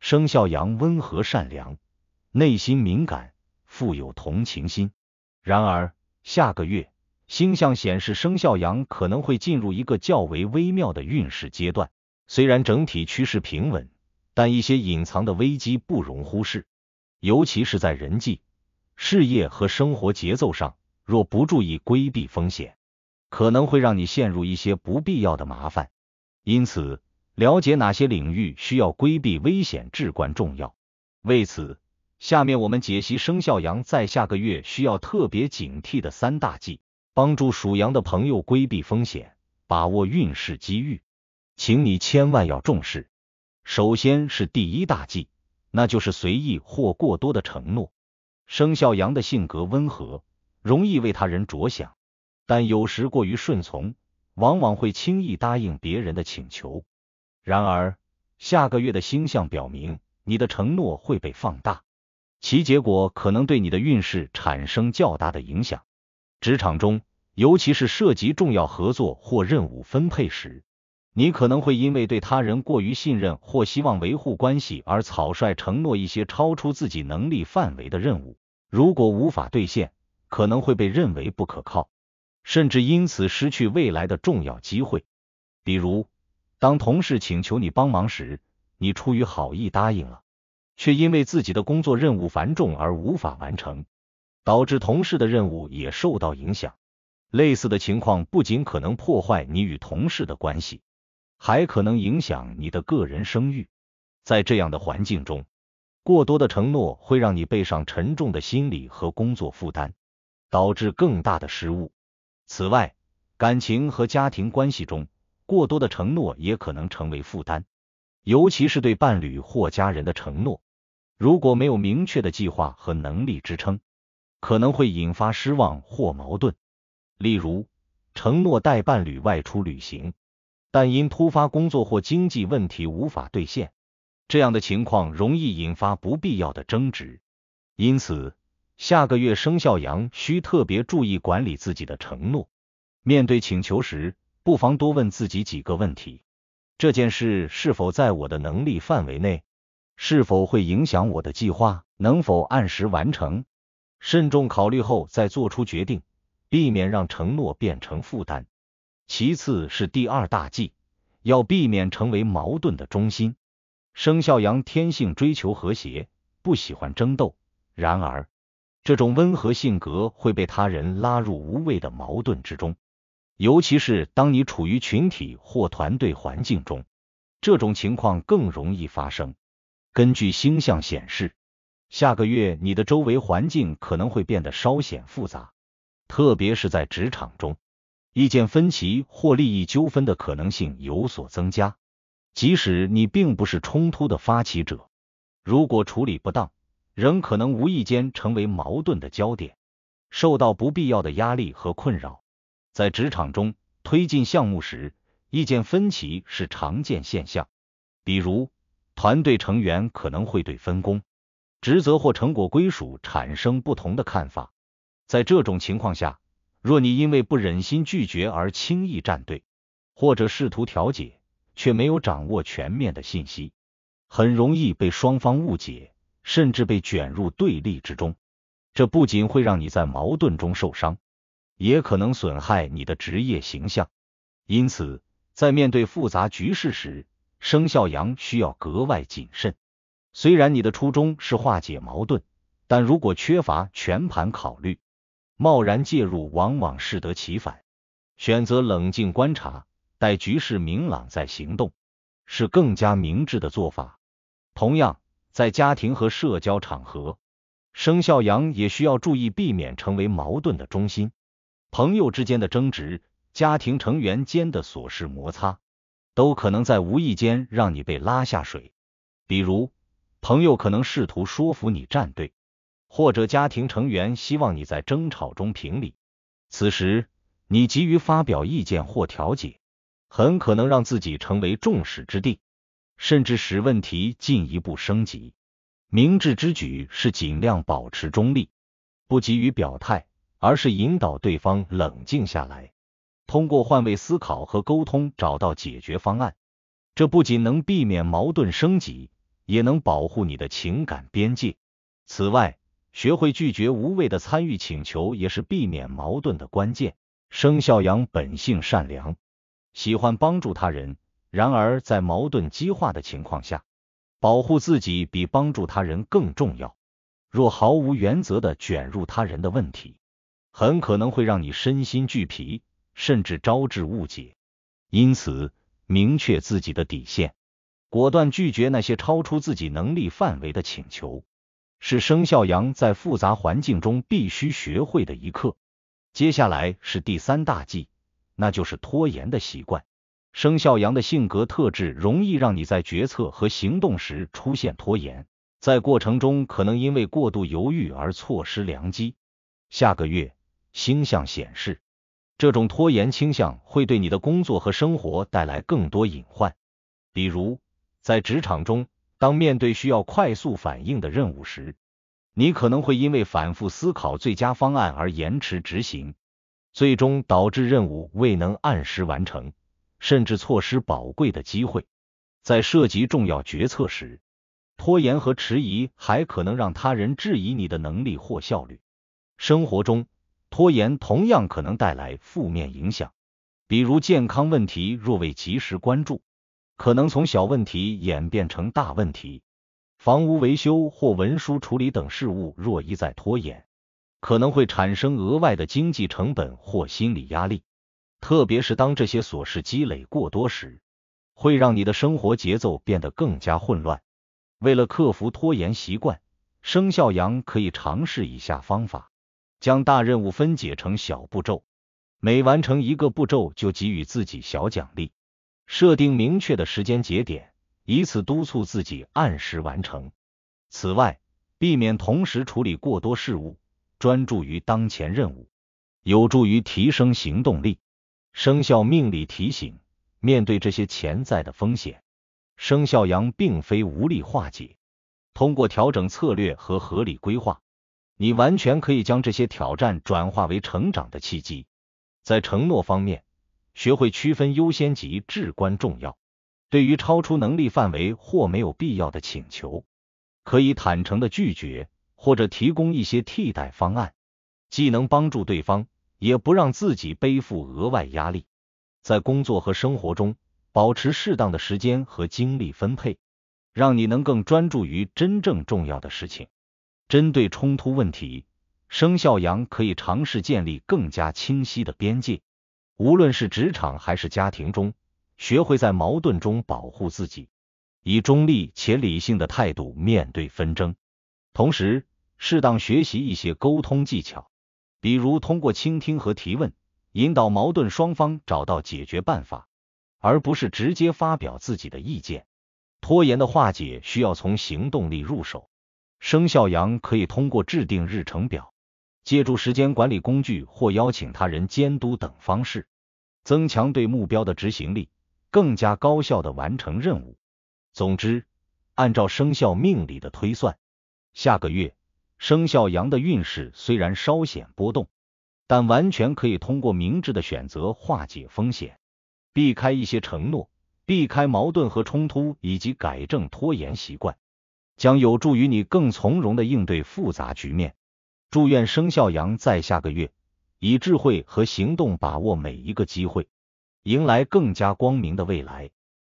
生肖羊温和善良，内心敏感，富有同情心。然而，下个月星象显示生肖羊可能会进入一个较为微妙的运势阶段，虽然整体趋势平稳，但一些隐藏的危机不容忽视，尤其是在人际、事业和生活节奏上，若不注意规避风险，可能会让你陷入一些不必要的麻烦。因此，了解哪些领域需要规避危险至关重要。为此，下面我们解析生肖羊在下个月需要特别警惕的3大忌，帮助属羊的朋友规避风险，把握运势机遇，请你千万要重视。首先是第1大忌，那就是随意或过多的承诺。生肖羊的性格温和，容易为他人着想，但有时过于顺从，往往会轻易答应别人的请求。然而，下个月的星象表明，你的承诺会被放大，其结果可能对你的运势产生较大的影响。职场中，尤其是涉及重要合作或任务分配时，你可能会因为对他人过于信任或希望维护关系而草率承诺一些超出自己能力范围的任务，如果无法兑现，可能会被认为不可靠，甚至因此失去未来的重要机会。比如，当同事请求你帮忙时，你出于好意答应了，却因为自己的工作任务繁重而无法完成，导致同事的任务也受到影响。类似的情况不仅可能破坏你与同事的关系，还可能影响你的个人声誉。在这样的环境中，过多的承诺会让你背上沉重的心理和工作负担，导致更大的失误。此外，感情和家庭关系中，过多的承诺也可能成为负担，尤其是对伴侣或家人的承诺，如果没有明确的计划和能力支撑，可能会引发失望或矛盾。例如，承诺带伴侣外出旅行，但因突发工作或经济问题无法兑现，这样的情况容易引发不必要的争执。因此，下个月生肖羊需特别注意管理自己的承诺。面对请求时，不妨多问自己几个问题：这件事是否在我的能力范围内？是否会影响我的计划？能否按时完成？慎重考虑后再做出决定，避免让承诺变成负担。其次是第2大忌，要避免成为矛盾的中心。生肖羊天性追求和谐，不喜欢争斗，然而，这种温和性格会被他人拉入无谓的矛盾之中，尤其是当你处于群体或团队环境中，这种情况更容易发生。根据星象显示，下个月你的周围环境可能会变得稍显复杂，特别是在职场中，意见分歧或利益纠纷的可能性有所增加，即使你并不是冲突的发起者，如果处理不当，仍可能无意间成为矛盾的焦点，受到不必要的压力和困扰。在职场中，推进项目时，意见分歧是常见现象，比如，团队成员可能会对分工、职责或成果归属产生不同的看法。在这种情况下，若你因为不忍心拒绝而轻易站队，或者试图调解，却没有掌握全面的信息，很容易被双方误解，甚至被卷入对立之中。这不仅会让你在矛盾中受伤，也可能损害你的职业形象。因此，在面对复杂局势时，生肖羊需要格外谨慎。虽然你的初衷是化解矛盾，但如果缺乏全盘考虑，贸然介入往往适得其反。选择冷静观察，待局势明朗再行动，是更加明智的做法。同样，在家庭和社交场合，生肖羊也需要注意避免成为矛盾的中心。朋友之间的争执，家庭成员间的琐事摩擦，都可能在无意间让你被拉下水。比如，朋友可能试图说服你站队，或者家庭成员希望你在争吵中评理。此时，你急于发表意见或调解，很可能让自己成为众矢之的，甚至使问题进一步升级。明智之举是尽量保持中立，不急于表态，而是引导对方冷静下来，通过换位思考和沟通找到解决方案。这不仅能避免矛盾升级，也能保护你的情感边界。此外，学会拒绝无谓的参与请求也是避免矛盾的关键。生肖羊本性善良，喜欢帮助他人，然而在矛盾激化的情况下，保护自己比帮助他人更重要。若毫无原则地卷入他人的问题，很可能会让你身心俱疲，甚至招致误解。因此，明确自己的底线，果断拒绝那些超出自己能力范围的请求，是生肖羊在复杂环境中必须学会的一课。接下来是第3大忌，那就是拖延的习惯。生肖羊的性格特质容易让你在决策和行动时出现拖延，在过程中可能因为过度犹豫而错失良机。下个月，星象显示，这种拖延倾向会对你的工作和生活带来更多隐患。比如，在职场中，当面对需要快速反应的任务时，你可能会因为反复思考最佳方案而延迟执行，最终导致任务未能按时完成，甚至错失宝贵的机会。在涉及重要决策时，拖延和迟疑还可能让他人质疑你的能力或效率。生活中，拖延同样可能带来负面影响，比如健康问题若未及时关注，可能从小问题演变成大问题。房屋维修或文书处理等事务若一再拖延，可能会产生额外的经济成本或心理压力，特别是当这些琐事积累过多时，会让你的生活节奏变得更加混乱。为了克服拖延习惯，生肖羊可以尝试以下方法：将大任务分解成小步骤，每完成一个步骤就给予自己小奖励，设定明确的时间节点，以此督促自己按时完成。此外，避免同时处理过多事务，专注于当前任务，有助于提升行动力。生肖命理提醒，面对这些潜在的风险，生肖羊并非无力化解。通过调整策略和合理规划，你完全可以将这些挑战转化为成长的契机。在承诺方面，学会区分优先级至关重要。对于超出能力范围或没有必要的请求，可以坦诚地拒绝，或者提供一些替代方案，既能帮助对方，也不让自己背负额外压力。在工作和生活中，保持适当的时间和精力分配，让你能更专注于真正重要的事情。针对冲突问题，生肖羊可以尝试建立更加清晰的边界，无论是职场还是家庭中，学会在矛盾中保护自己，以中立且理性的态度面对纷争。同时，适当学习一些沟通技巧，比如通过倾听和提问，引导矛盾双方找到解决办法，而不是直接发表自己的意见。拖延的化解需要从行动力入手。生肖羊可以通过制定日程表，借助时间管理工具或邀请他人监督等方式，增强对目标的执行力，更加高效地完成任务。总之，按照生肖命理的推算，下个月生肖羊的运势虽然稍显波动，但完全可以通过明智的选择化解风险，避开一些承诺，避开矛盾和冲突，以及改正拖延习惯，将有助于你更从容地应对复杂局面。祝愿生肖羊在下个月以智慧和行动把握每一个机会，迎来更加光明的未来。